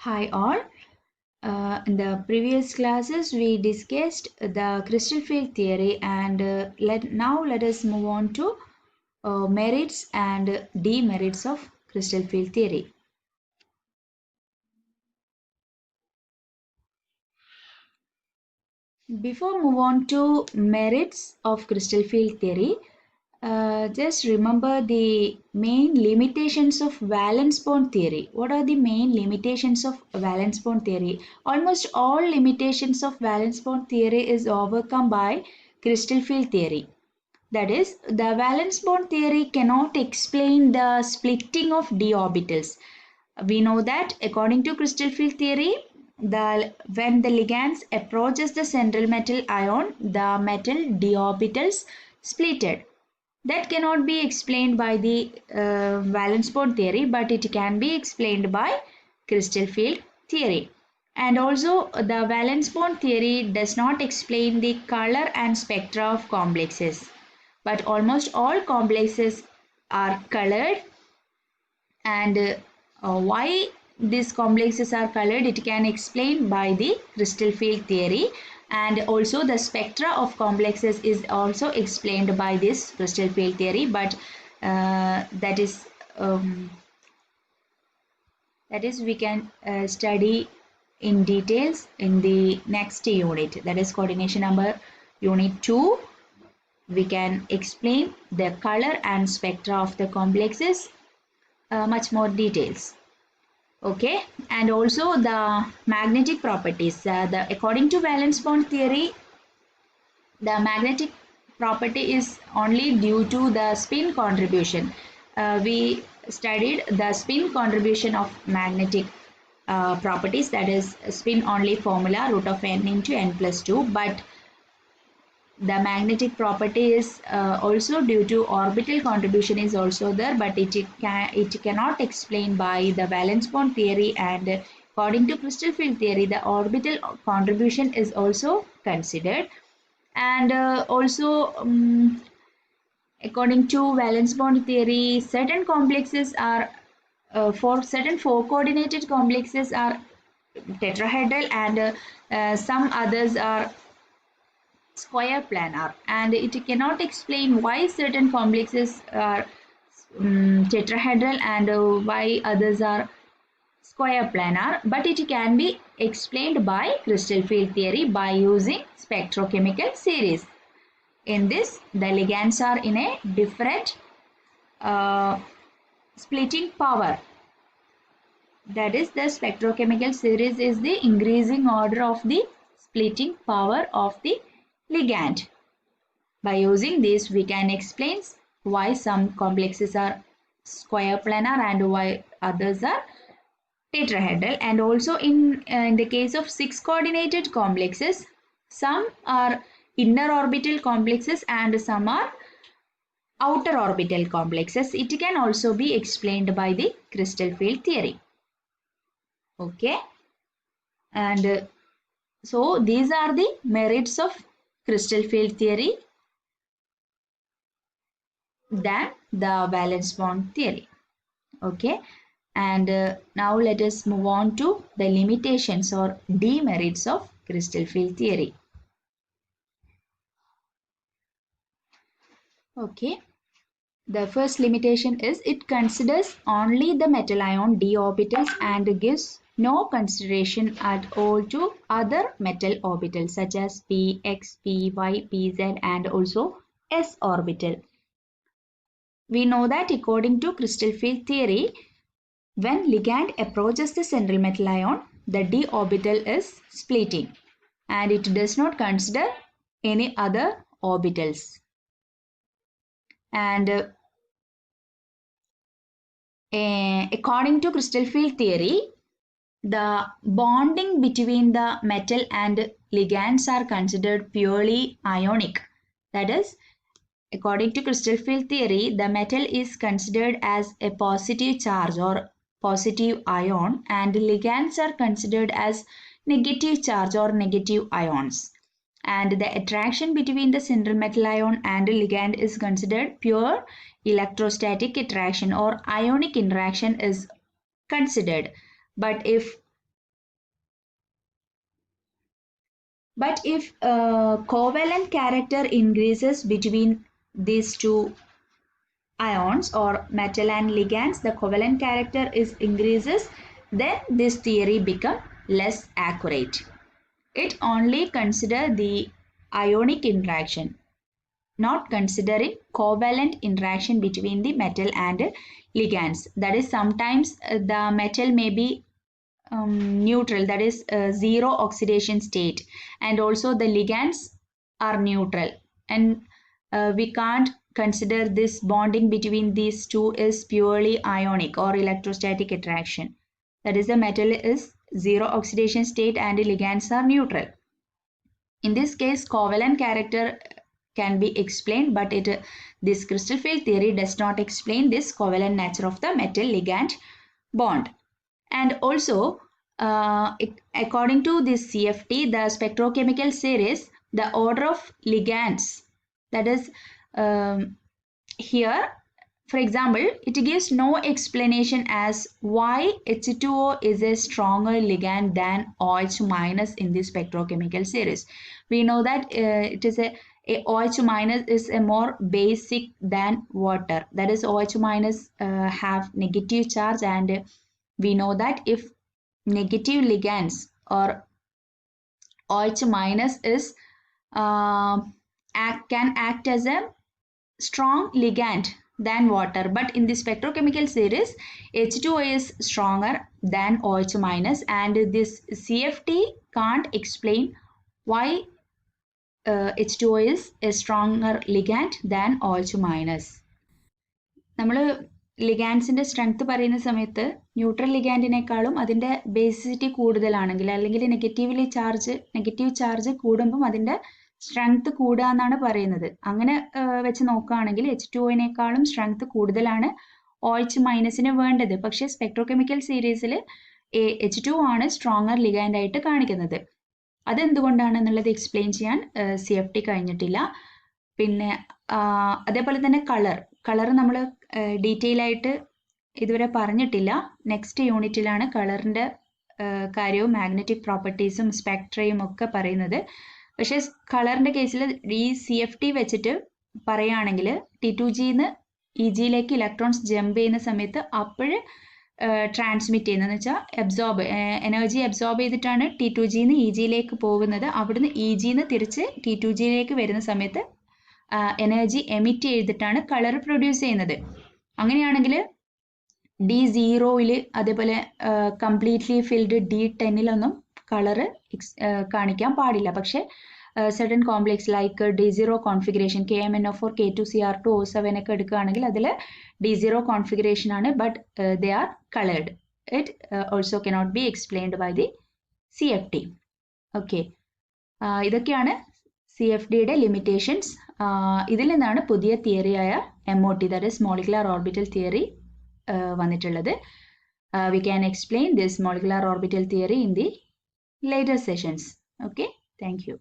Hi all. In the previous classes, we discussed the crystal field theory, and now let us move on to merits and demerits of crystal field theory. Before move on to merits of crystal field theory, just remember the main limitations of valence bond theory. What are the main limitations of valence bond theory? Almost all limitations of valence bond theory is overcome by crystal field theory. That is, the valence bond theory cannot explain the splitting of d orbitals. We know that according to crystal field theory, when the ligands approaches the central metal ion, the metal d orbitals splitted. That cannot be explained by the valence bond theory, but it can be explained by crystal field theory. And also, the valence bond theory does not explain the color and spectra of complexes, but almost all complexes are colored. And why these complexes are colored, it can explain by the crystal field theory. And also the spectra of complexes is also explained by this crystal field theory, but that is we can study in details in the next unit, that is coordination number unit 2. We can explain the color and spectra of the complexes much more details. Okay, and also the magnetic properties. According to valence bond theory, the magnetic property is only due to the spin contribution. We studied the spin contribution of magnetic properties, that is spin only formula root of n into n plus 2, but the magnetic property is also due to orbital contribution is also there, but it cannot explain by the valence bond theory. And according to crystal field theory, the orbital contribution is also considered. And also according to valence bond theory, certain complexes are for certain four coordinated complexes are tetrahedral, and some others are square planar, and it cannot explain why certain complexes are tetrahedral and why others are square planar, but it can be explained by crystal field theory by using spectrochemical series. In this, the ligands are in a different splitting power. That is, the spectrochemical series is the increasing order of the splitting power of the ligand. By using this, we can explain why some complexes are square planar and why others are tetrahedral. And also in the case of 6 coordinated complexes, some are inner orbital complexes and some are outer orbital complexes. It can also be explained by the crystal field theory. Okay, and so these are the merits of crystal field theory than the valence bond theory. Okay, and now let us move on to the limitations or demerits of crystal field theory. Okay, the first limitation is it considers only the metal ion d orbitals and gives no consideration at all to other metal orbitals such as p, x, p, y, p, z, and also s orbital. We know that according to crystal field theory, when ligand approaches the central metal ion, the d orbital is splitting and it does not consider any other orbitals. And according to crystal field theory, the bonding between the metal and ligands are considered purely ionic. That is, according to crystal field theory, the metal is considered as a positive charge or positive ion, and ligands are considered as negative charge or negative ions. And the attraction between the central metal ion and ligand is considered pure electrostatic attraction or ionic interaction is considered. But if But if covalent character increases between these two ions or metal and ligands, the covalent character is increases, then this theory become less accurate. It only consider the ionic interaction, not considering covalent interaction between the metal and ligands. That is, sometimes the metal may be neutral, that is zero oxidation state, and also the ligands are neutral, and we can't consider this bonding between these two is purely ionic or electrostatic attraction. That is, the metal is zero oxidation state and the ligands are neutral. In this case, covalent character can be explained, but this crystal field theory does not explain this covalent nature of the metal ligand bond. And also, according to this CFT, the spectrochemical series, the order of ligands, that is here, for example, it gives no explanation as why H2O is a stronger ligand than OH minus in this spectrochemical series. We know that it is a OH minus is a more basic than water. That is, OH minus have negative charge, and we know that if negative ligands or OH minus is can act as a strong ligand than water, but in the spectrochemical series H2O is stronger than OH minus, and this CFT can't explain why H2O is a stronger ligand than OH minus. നമ്മൾ ലിഗാൻസിൻ്റെ strength പറയുന്ന സമയത്ത് neutral ലിഗാൻഡിനേക്കാളും അതിൻ്റെ basicity കൂടുതലാണെങ്കിൽ, അല്ലെങ്കിൽ negative charge കൂടുമ്പം അതിൻ്റെ strength കൂടുക എന്നാണ് പറയുന്നത്. അങ്ങനെ വെച്ച് നോക്കുകയാണെങ്കിൽ H2Oനേക്കാളും സ്ട്രെങ്ത് കൂടുതലാണ് OH മൈനസിന് വേണ്ടത്. പക്ഷേ സ്പെക്ട്രോകെമിക്കൽ സീരീസിൽ H2O ആണ് സ്ട്രോങ്ങർ ലിഗാൻഡ് ആയിട്ട് കാണിക്കുന്നത്. അതെന്തുകൊണ്ടാണെന്നുള്ളത് എക്സ്പ്ലെയിൻ ചെയ്യാൻ CFT കഴിഞ്ഞിട്ടില്ല. പിന്നെ അതേപോലെ തന്നെ കളർ നമ്മൾ ഡീറ്റെയിൽ ആയിട്ട് ഇതുവരെ പറഞ്ഞിട്ടില്ല. നെക്സ്റ്റ് യൂണിറ്റിലാണ് കളറിൻ്റെ കാര്യവും മാഗ്നറ്റിക് പ്രോപ്പർട്ടീസും സ്പെക്ട്രയും ഒക്കെ പറയുന്നത്. പക്ഷേ കളറിൻ്റെ കേസിൽ ഈ CFT വെച്ചിട്ട് പറയുകയാണെങ്കിൽ T2Gന്ന് EGയിലേക്ക് ഇലക്ട്രോൺസ് ജമ്പ് ചെയ്യുന്ന സമയത്ത് അപ്പോൾ ട്രാൻസ്മിറ്റ് ചെയ്യുന്നതെന്ന് വെച്ചാൽ എനർജി അബ്സോർബ് ചെയ്തിട്ടാണ് T2Gന്ന് EGയിലേക്ക് പോകുന്നത്. അവിടുന്ന് EGന്ന് തിരിച്ച് T2Gയിലേക്ക് വരുന്ന സമയത്ത് എനർജി എമിറ്റ് ചെയ്തിട്ടാണ് കളർ പ്രൊഡ്യൂസ് ചെയ്യുന്നത്. അങ്ങനെയാണെങ്കിൽ D0യിൽ അതേപോലെ കംപ്ലീറ്റ്ലി ഫിൽഡ് D10ലൊന്നും കളറ് കാണിക്കാൻ പാടില്ല. പക്ഷേ certain complex like D0 configuration KMnO4 K2Cr2O7 ഒക്കെ എടുക്കുകയാണെങ്കിൽ അതിൽ D0 configuration ആണ്, but they are colored. It also cannot be explained by the CFT. Okay, ഇതൊക്കെയാണ് CFDയുടെ ലിമിറ്റേഷൻസ്. ഇതിൽ നിന്നാണ് പുതിയ തിയറിയായ MOT, that is molecular orbital theory വന്നിട്ടുള്ളത്. We can explain this molecular orbital theory in the later sessions. Okay, thank you.